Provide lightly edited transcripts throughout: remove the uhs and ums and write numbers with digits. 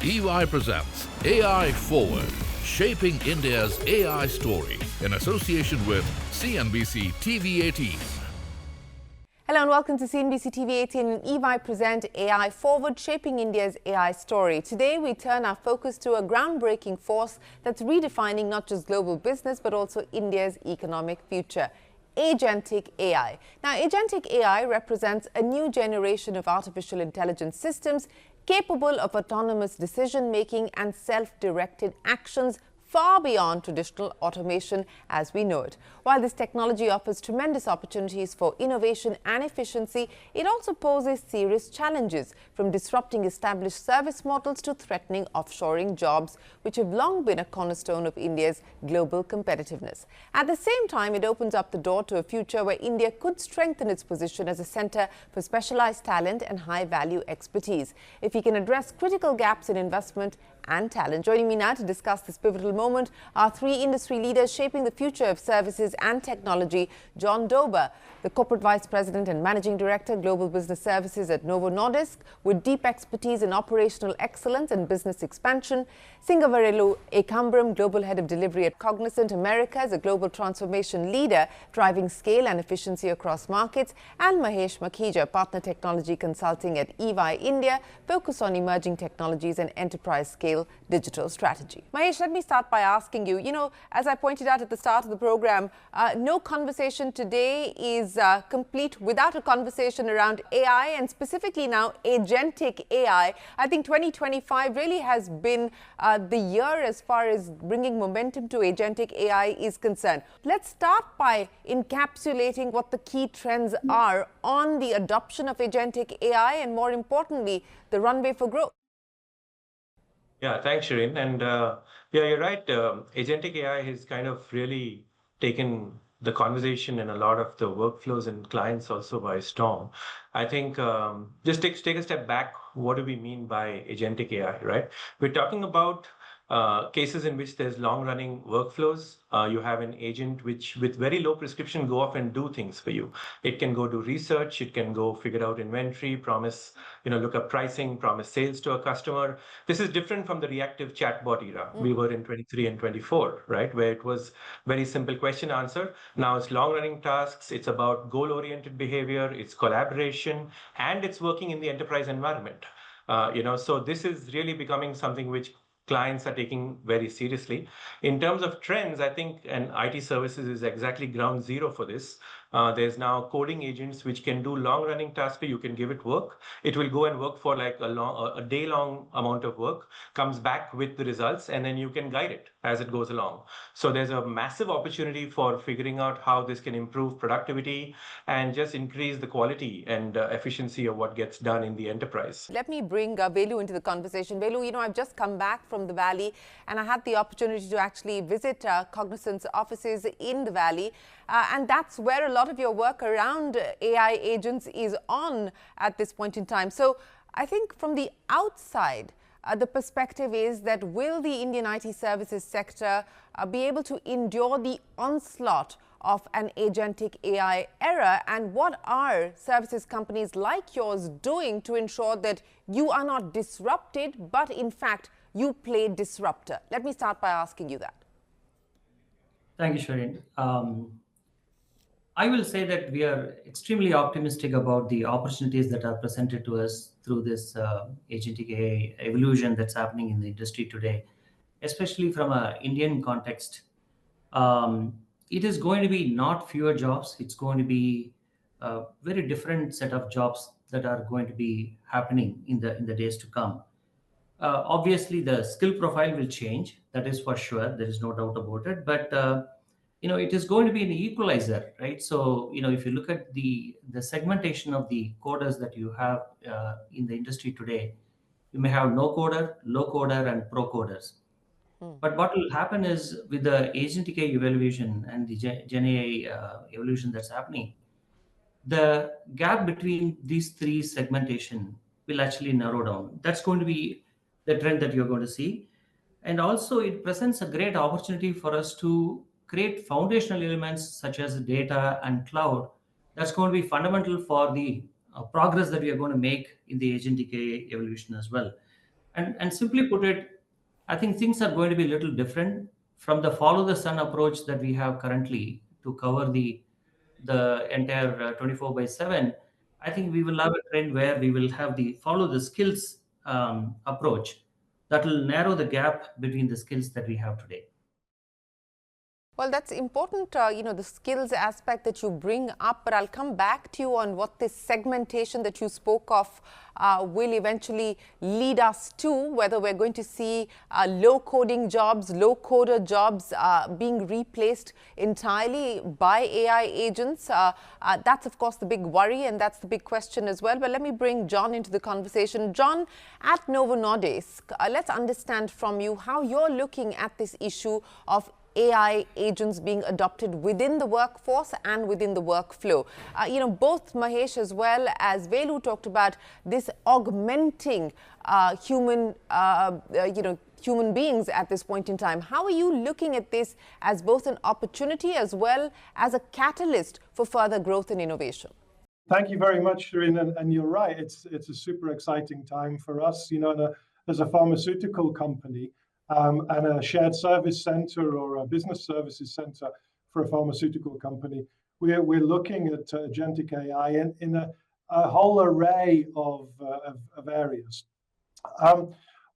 EY presents AI Forward, shaping India's AI story in association with CNBC-TV18. Hello and welcome to CNBC-TV18 and EY Present AI Forward, shaping India's AI story. Today we turn our focus to a groundbreaking force that's redefining not just global business but also India's economic future. Agentic AI. Now, Agentic AI represents a new generation of artificial intelligence systems capable of autonomous decision-making and self-directed actions far beyond traditional automation as we know it. While this technology offers tremendous opportunities for innovation and efficiency, it also poses serious challenges, from disrupting established service models to threatening offshoring jobs, which have long been a cornerstone of India's global competitiveness. At the same time, it opens up the door to a future where India could strengthen its position as a center for specialized talent and high-value expertise, if we can address critical gaps in investment and talent. Joining me now to discuss this pivotal moment are three industry leaders shaping the future of services and technology. John Dober, the Corporate Vice President and Managing Director, Global Business Services at Novo Nordisk, with deep expertise in operational excellence and business expansion. Singavarelu Ekambram, Global Head of Delivery at Cognizant Americas, a global transformation leader driving scale and efficiency across markets. And Mahesh Makhija, Partner Technology Consulting at EY India, focused on emerging technologies and enterprise scale digital strategy. Mahesh, let me start by asking you, as I pointed out at the start of the program, no conversation today is complete without a conversation around AI, and specifically now agentic AI. I think 2025 really has been the year as far as bringing momentum to agentic AI is concerned. Let's start by encapsulating what the key trends are on the adoption of agentic AI and, more importantly, the runway for growth. Yeah, thanks, Shireen. And yeah, you're right. Agentic AI has kind of really taken the conversation and a lot of the workflows and clients also by storm. I think just take a step back. What do we mean by agentic AI, right? We're talking about cases in which there's long-running workflows. You have an agent which, with very low prescription, go off and do things for you. It can go do research. It can go figure out inventory, promise, look up pricing, promise sales to a customer. This is different from the reactive chatbot era. We were in 23 and 24, right, where it was very simple question answer. Now it's long-running tasks. It's about goal-oriented behavior. It's collaboration, and it's working in the enterprise environment. So this is really becoming something which clients are taking very seriously. In terms of trends, I think, and IT services is exactly ground zero for this. There's now coding agents which can do long-running tasks. You can give it work. It will go and work for like a day-long amount of work, comes back with the results, and then you can guide it as it goes along. So there's a massive opportunity for figuring out how this can improve productivity and just increase the quality and efficiency of what gets done in the enterprise. Let me bring Velu into the conversation. Velu, I've just come back from the Valley, and I had the opportunity to actually visit Cognizant's offices in the Valley. And that's where a lot of your work around AI agents is on at this point in time. So I think from the outside, the perspective is that will the Indian IT services sector be able to endure the onslaught of an agentic AI era? And what are services companies like yours doing to ensure that you are not disrupted, but in fact, you play disruptor? Let me start by asking you that. Thank you, Shireen. I will say that we are extremely optimistic about the opportunities that are presented to us through this agentic AI evolution that's happening in the industry today, especially from an Indian context. It is going to be not fewer jobs. It's going to be a very different set of jobs that are going to be happening in the days to come. Obviously, the skill profile will change. That is for sure. There is no doubt about it. But it is going to be an equalizer, right? So, if you look at the segmentation of the coders that you have in the industry today, you may have no coder, low coder, and pro coders. But what will happen is with the agentic AI evolution and the Gen AI evolution that's happening, the gap between these three segmentation will actually narrow down. That's going to be the trend that you're going to see. And also it presents a great opportunity for us to create foundational elements such as data and cloud. That's going to be fundamental for the progress that we are going to make in the agentic AI evolution as well. And simply put it, I think things are going to be a little different from the follow the sun approach that we have currently to cover the entire 24/7. I think we will have a trend where we will have the follow the skills approach that will narrow the gap between the skills that we have today. Well, that's important, the skills aspect that you bring up, but I'll come back to you on what this segmentation that you spoke of will eventually lead us to, whether we're going to see low-coding jobs, low-coder jobs being replaced entirely by AI agents. That's, of course, the big worry, and that's the big question as well. But let me bring John into the conversation. John, at Novo Nordisk, let's understand from you how you're looking at this issue of AI agents being adopted within the workforce and within the workflow. Both Mahesh as well as Velu talked about this augmenting human beings at this point in time. How are you looking at this as both an opportunity as well as a catalyst for further growth and innovation? Thank you very much, Shirin, and you're right. It's a super exciting time for us. As a pharmaceutical company, and a shared service center or a business services center for a pharmaceutical company, we're looking at agentic AI in a whole array of areas.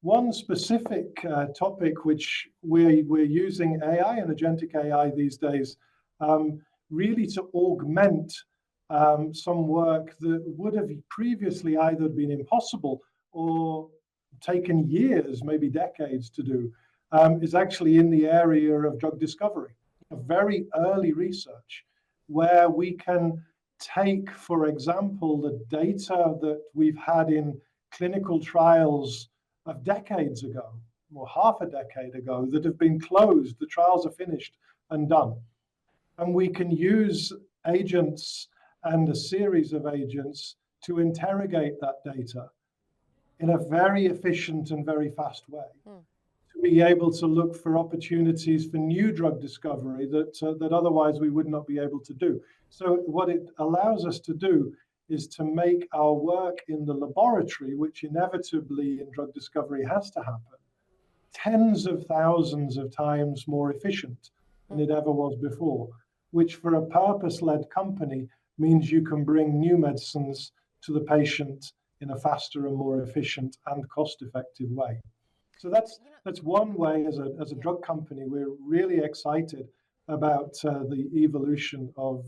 One specific topic which we're using AI and agentic AI these days really to augment some work that would have previously either been impossible or taken years, maybe decades to do, is actually in the area of drug discovery, of very early research, where we can take, for example, the data that we've had in clinical trials of decades ago, or half a decade ago, that have been closed, the trials are finished and done. And we can use agents and a series of agents to interrogate that data in a very efficient and very fast way, to be able to look for opportunities for new drug discovery that otherwise we would not be able to do. So what it allows us to do is to make our work in the laboratory, which inevitably in drug discovery has to happen, tens of thousands of times more efficient than it ever was before, which for a purpose-led company means you can bring new medicines to the patient in a faster and more efficient and cost-effective way. So that's one way as a drug company, we're really excited about the evolution of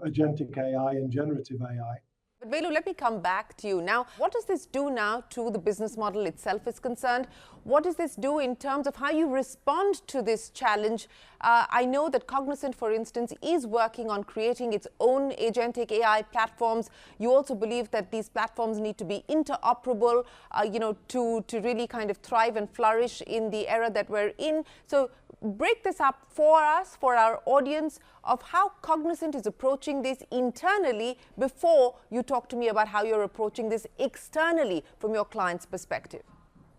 agentic AI and generative AI. But Velu, let me come back to you. Now, what does this do now to the business model itself is concerned? What does this do in terms of how you respond to this challenge? I know that Cognizant, for instance, is working on creating its own agentic AI platforms. You also believe that these platforms need to be interoperable, to really kind of thrive and flourish in the era that we're in. So break this up for us, for our audience, of how Cognizant is approaching this internally before you talk to me about how you're approaching this externally from your client's perspective.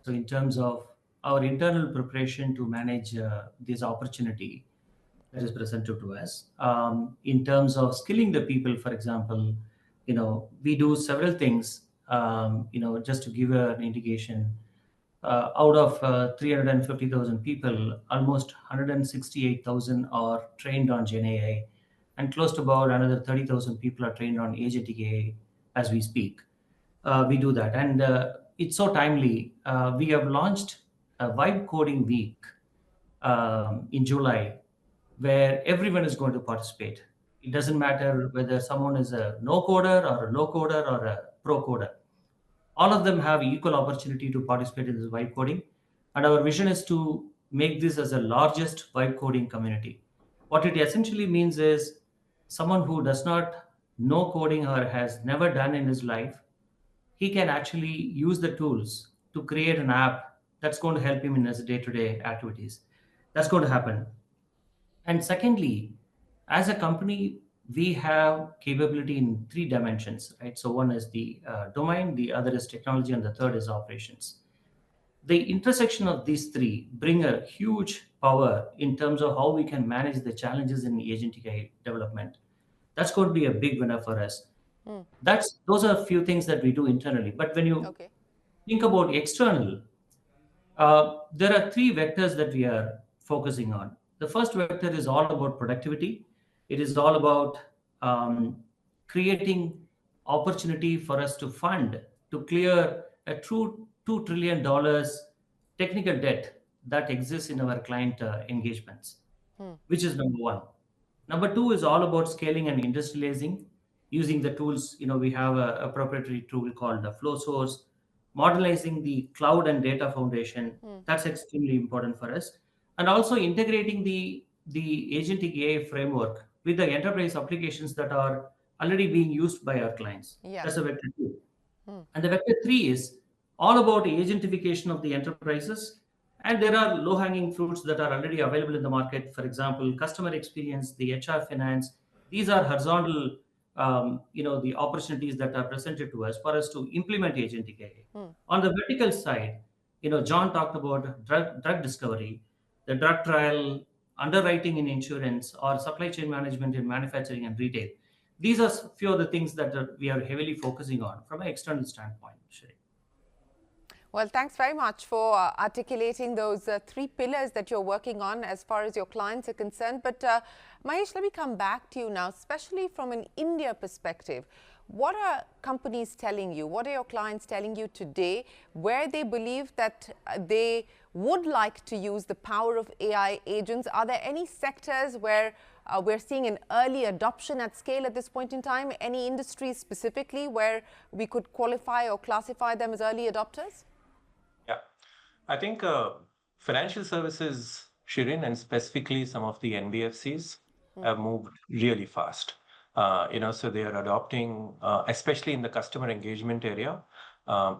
So in terms of our internal preparation to manage this opportunity that is presented to us, in terms of skilling the people, for example, we do several things, just to give an indication. Out of 350,000 people, almost 168,000 are trained on Gen AI, and close to about another 30,000 people are trained on Agentic AI as we speak. We do that, and it's so timely. We have launched a Vibe Coding Week in July, where everyone is going to participate. It doesn't matter whether someone is a no-coder or a low-coder or a pro-coder. All of them have equal opportunity to participate in this vibe coding. And our vision is to make this as the largest vibe coding community. What it essentially means is someone who does not know coding or has never done in his life, he can actually use the tools to create an app that's going to help him in his day-to-day activities. That's going to happen. And secondly, as a company, we have capability in 3 dimensions, right? So one is the domain, the other is technology, and the third is operations. The intersection of these 3 bring a huge power in terms of how we can manage the challenges in agentic AI development. That's going to be a big winner for us. Those are a few things that we do internally. But when you think about external, there are three vectors that we are focusing on. The first vector is all about productivity. It is all about creating opportunity for us to fund, to clear a true $2 trillion technical debt that exists in our client engagements, which is number one. Number two is all about scaling and industrializing using the tools. We have a proprietary tool called the Flow Source, modernizing the cloud and data foundation. That's extremely important for us. And also integrating the Agentic AI framework with the enterprise applications that are already being used by our clients. Yeah. That's a vector two. And the vector three is all about agentification of the enterprises. And there are low-hanging fruits that are already available in the market. For example, customer experience, the HR finance. These are horizontal, the opportunities that are presented to us for us to implement Agentic AI. On the vertical side, John talked about drug discovery, the drug trial, underwriting in insurance, or supply chain management in manufacturing and retail. These are few of the things that we are heavily focusing on from an external standpoint, Shri. Well, thanks very much for articulating those three pillars that you're working on as far as your clients are concerned. But Mahesh, let me come back to you now, especially from an India perspective. What are companies telling you? What are your clients telling you today where they believe that they would like to use the power of AI agents? Are there any sectors where we're seeing an early adoption at scale at this point in time? Any industries specifically where we could qualify or classify them as early adopters? Yeah, I think financial services, Shirin, and specifically some of the NBFCs have moved really fast. So they are adopting, especially in the customer engagement area,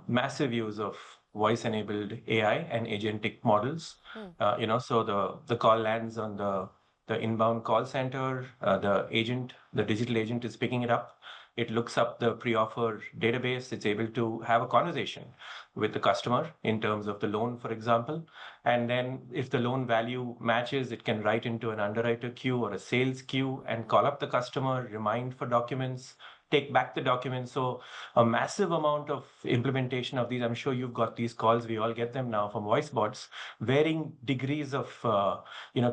massive use of voice-enabled AI and agentic models. So the call lands on the inbound call center, the digital agent is picking it up. It looks up the pre-offer database. It's able to have a conversation with the customer in terms of the loan, for example. And then if the loan value matches, it can write into an underwriter queue or a sales queue and call up the customer, remind for documents, take back the documents. So a massive amount of implementation of these. I'm sure you've got these calls. We all get them now from voice bots, varying degrees of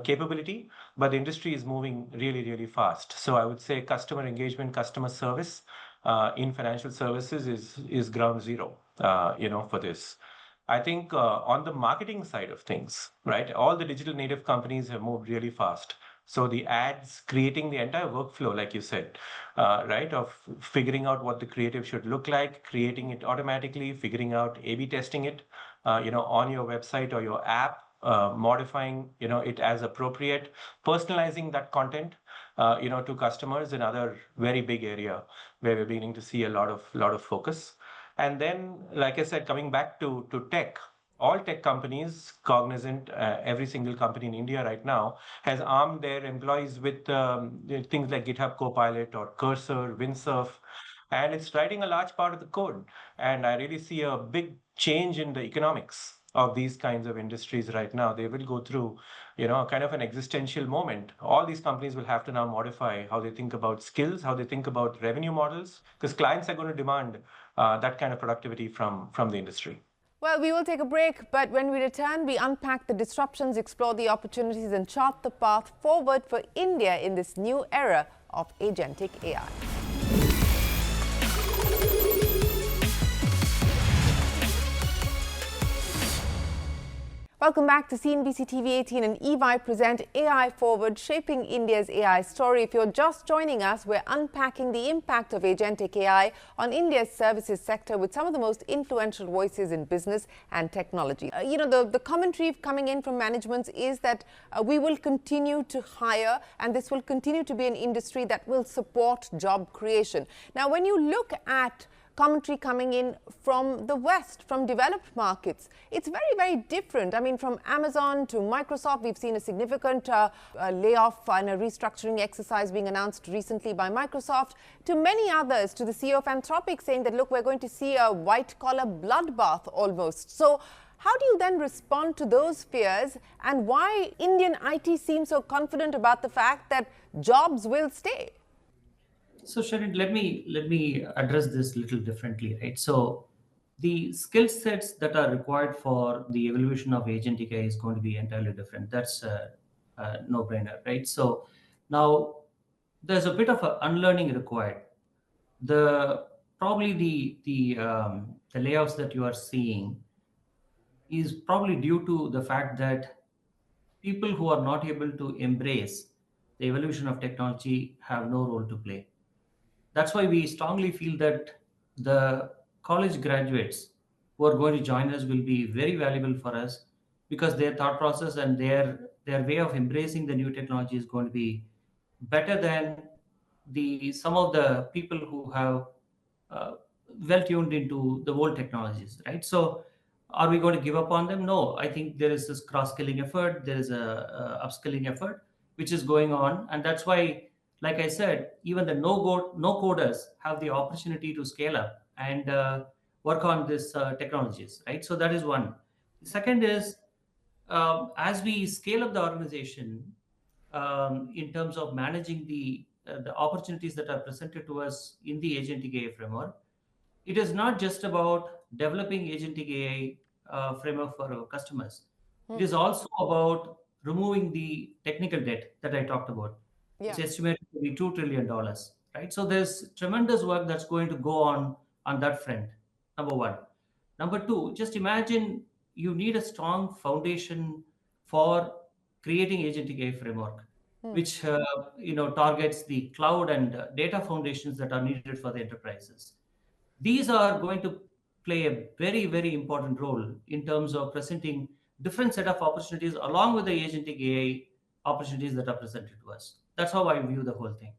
capability, but the industry is moving really, really fast. So I would say customer engagement, customer service in financial services is ground zero, for this. I think on the marketing side of things, right, all the digital native companies have moved really fast. So the ads, creating the entire workflow, like you said, right, of figuring out what the creative should look like, creating it automatically, figuring out A/B testing it, on your website or your app, modifying, it as appropriate, personalizing that content, to customers, another very big area where we're beginning to see a lot of focus. And then, like I said, coming back to tech, all tech companies, Cognizant, every single company in India right now has armed their employees with things like GitHub Copilot or Cursor, Windsurf, and it's writing a large part of the code. And I really see a big change in the economics of these kinds of industries right now. They will go through, kind of an existential moment. All these companies will have to now modify how they think about skills, how they think about revenue models, because clients are going to demand that kind of productivity from the industry. Well, we will take a break, but when we return, we unpack the disruptions, explore the opportunities, and chart the path forward for India in this new era of agentic AI. Welcome back to CNBC-TV18 and EY Present AI Forward, Shaping India's AI Story. If you're just joining us, we're unpacking the impact of agentic AI on India's services sector with some of the most influential voices in business and technology. The commentary coming in from management is that we will continue to hire, and this will continue to be an industry that will support job creation. Now, when you look at commentary coming in from the West, from developed markets, it's very, very different. I mean, from Amazon to Microsoft, we've seen a significant layoff and a restructuring exercise being announced recently by Microsoft, to many others, to the CEO of Anthropic saying that, look, we're going to see a white-collar bloodbath almost. So how do you then respond to those fears, and why Indian IT seems so confident about the fact that jobs will stay? So Sharon, let me address this a little differently, right? So the skill sets that are required for the evolution of agentic AI is going to be entirely different. That's a no-brainer, right? So now there's a bit of an unlearning required. The probably the layouts that you are seeing is probably due to the fact that people who are not able to embrace the evolution of technology have no role to play. That's why we strongly feel that the college graduates who are going to join us will be very valuable for us, because their thought process and their way of embracing the new technology is going to be better than the some of the people who have uh, well tuned into the old technologies, right? So are we going to give up on them? No, I think there is this cross skilling effort, there is a upskilling effort which is going on, and that's why, like I said, even the no coders have the opportunity to scale up and work on this technologies, right? So that is one. The second is, as we scale up the organization, in terms of managing the opportunities that are presented to us in the agentic AI framework, it is not just about developing agentic AI framework for our customers. It is also about removing the technical debt that I talked about. Yeah. It's estimated to be $2 trillion, right? So there's tremendous work that's going to go on that front, number one. Number two, just imagine you need a strong foundation for creating agentic AI framework, which targets the cloud and data foundations that are needed for the enterprises. These are going to play a very, very important role in terms of presenting different set of opportunities along with the agentic AI opportunities that are presented to us. That's how I view the whole thing.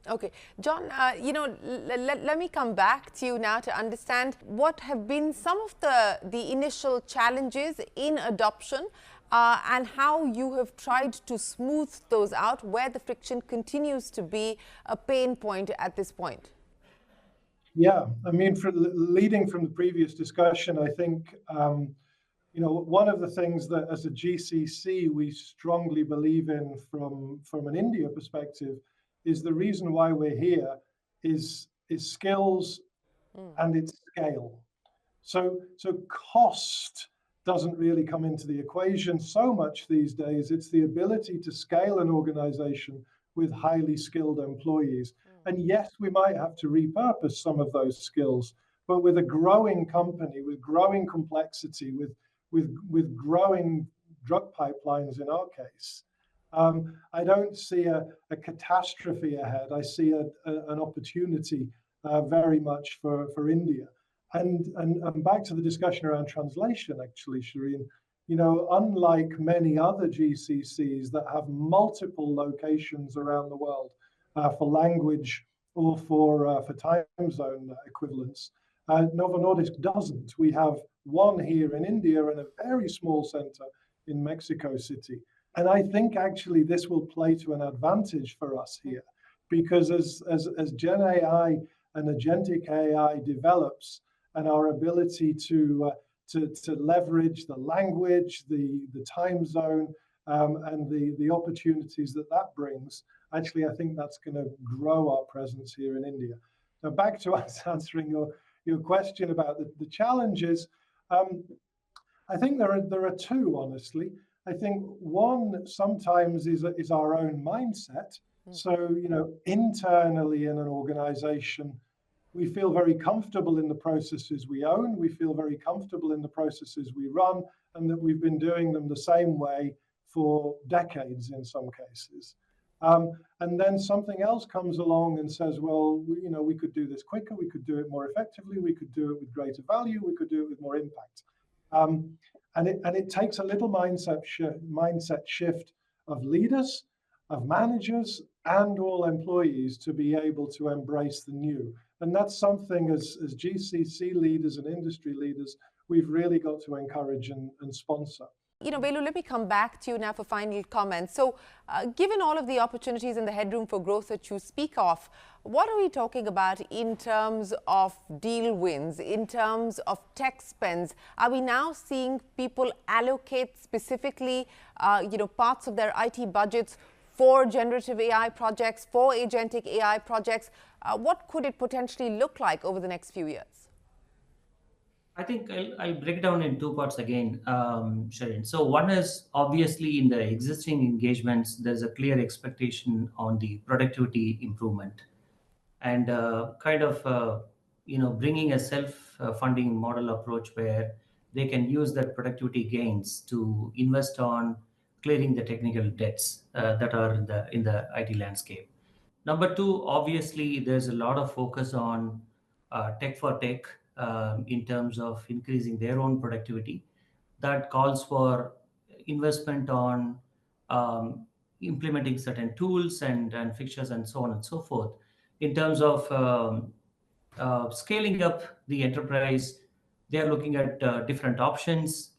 Okay, John, let me come back to you now to understand what have been some of the initial challenges in adoption and how you have tried to smooth those out, where the friction continues to be a pain point at this point. Yeah, I mean, leading from the previous discussion, I think, one of the things that as a GCC we strongly believe in from an India perspective is the reason why we're here is skills and its scale. So cost doesn't really come into the equation so much these days. It's the ability to scale an organization with highly skilled employees. And yes, we might have to repurpose some of those skills, but with a growing company, with growing complexity, with growing drug pipelines in our case, I don't see a catastrophe ahead. I see an opportunity very much for India. And back to the discussion around translation, actually, Shireen, unlike many other GCCs that have multiple locations around the world for language or for time zone equivalents, Novo Nordisk doesn't. We have one here in India and a very small center in Mexico City. And I think actually this will play to an advantage for us here, because as Gen AI and Agentic AI develops, and our ability to leverage the language, the time zone, and the opportunities that brings, actually, I think that's going to grow our presence here in India. Now, back to us answering your question about the challenges. I think there are two, honestly. I think one sometimes is our own mindset. So, internally in an organization, we feel very comfortable in the processes we own. We feel very comfortable in the processes we run, and that we've been doing them the same way for decades in some cases. And then something else comes along and says, well, we could do this quicker, we could do it more effectively, we could do it with greater value, we could do it with more impact. And it takes a little mindset shift of leaders, of managers, and all employees to be able to embrace the new. And that's something as GCC leaders and industry leaders, we've really got to encourage and sponsor. Velu, let me come back to you now for final comments. So given all of the opportunities and the headroom for growth that you speak of, what are we talking about in terms of deal wins, in terms of tech spends? Are we now seeing people allocate specifically, parts of their IT budgets for generative AI projects, for agentic AI projects? What could it potentially look like over the next few years? I think I'll break it down in two parts again, Sharon. So one is obviously in the existing engagements, there's a clear expectation on the productivity improvement, and bringing a self-funding model approach where they can use that productivity gains to invest on clearing the technical debts that are in the IT landscape. Number two, obviously, there's a lot of focus on tech for tech in terms of increasing their own productivity. That calls for investment on um, implementing certain tools and fixtures and so on and so forth. In terms of scaling up the enterprise, they are looking at different options.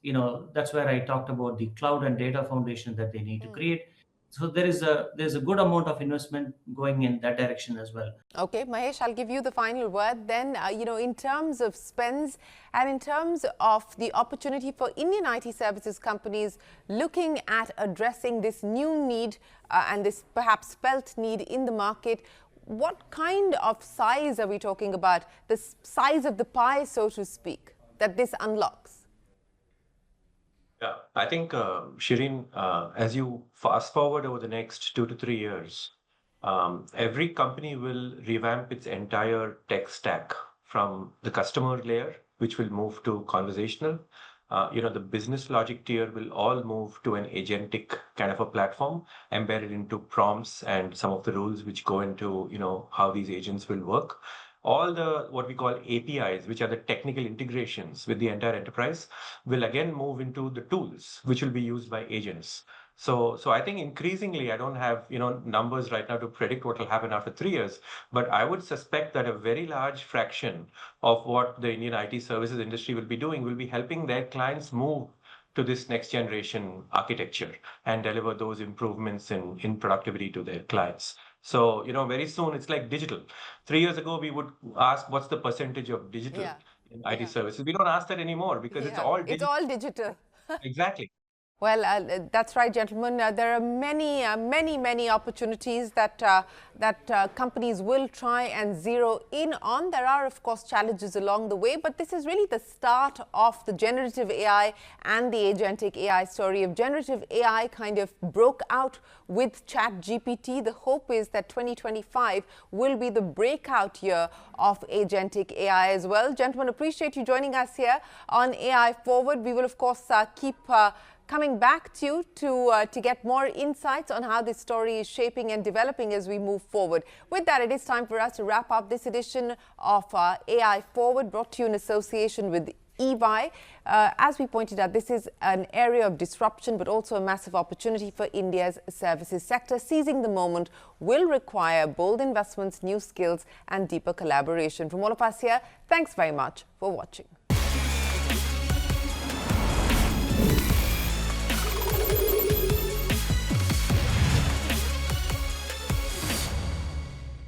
That's where I talked about the cloud and data foundation that they need to create. So there's a good amount of investment going in that direction as well. Okay, Mahesh, I'll give you the final word then. In terms of spends and in terms of the opportunity for Indian IT services companies looking at addressing this new need and this perhaps felt need in the market, what kind of size are we talking about? The size of the pie, so to speak, that this unlocks? Yeah, I think, Shireen, as you fast forward over the next 2 to 3 years, every company will revamp its entire tech stack from the customer layer, which will move to conversational. The business logic tier will all move to an agentic kind of a platform embedded into prompts and some of the rules which go into, how these agents will work. All the what we call APIs, which are the technical integrations with the entire enterprise, will again move into the tools which will be used by agents. So I think increasingly, I don't have numbers right now to predict what will happen after 3 years, but I would suspect that a very large fraction of what the Indian IT services industry will be doing will be helping their clients move to this next generation architecture and deliver those improvements in productivity to their clients. So, very soon it's like digital. 3 years ago, we would ask what's the percentage of digital in IT services. We don't ask that anymore because it's all digital. It's all digital. Exactly. Well, that's right, gentlemen. There are many opportunities that companies will try and zero in on. There are, of course, challenges along the way, but this is really the start of the generative AI and the agentic AI story. If generative AI kind of broke out with ChatGPT, the hope is that 2025 will be the breakout year of agentic AI as well. Gentlemen, appreciate you joining us here on AI Forward. We will, of course, keep coming back to you to get more insights on how this story is shaping and developing as we move forward. With that, it is time for us to wrap up this edition of AI Forward, brought to you in association with EY. As we pointed out, this is an area of disruption, but also a massive opportunity for India's services sector. Seizing the moment will require bold investments, new skills, and deeper collaboration. From all of us here, thanks very much for watching.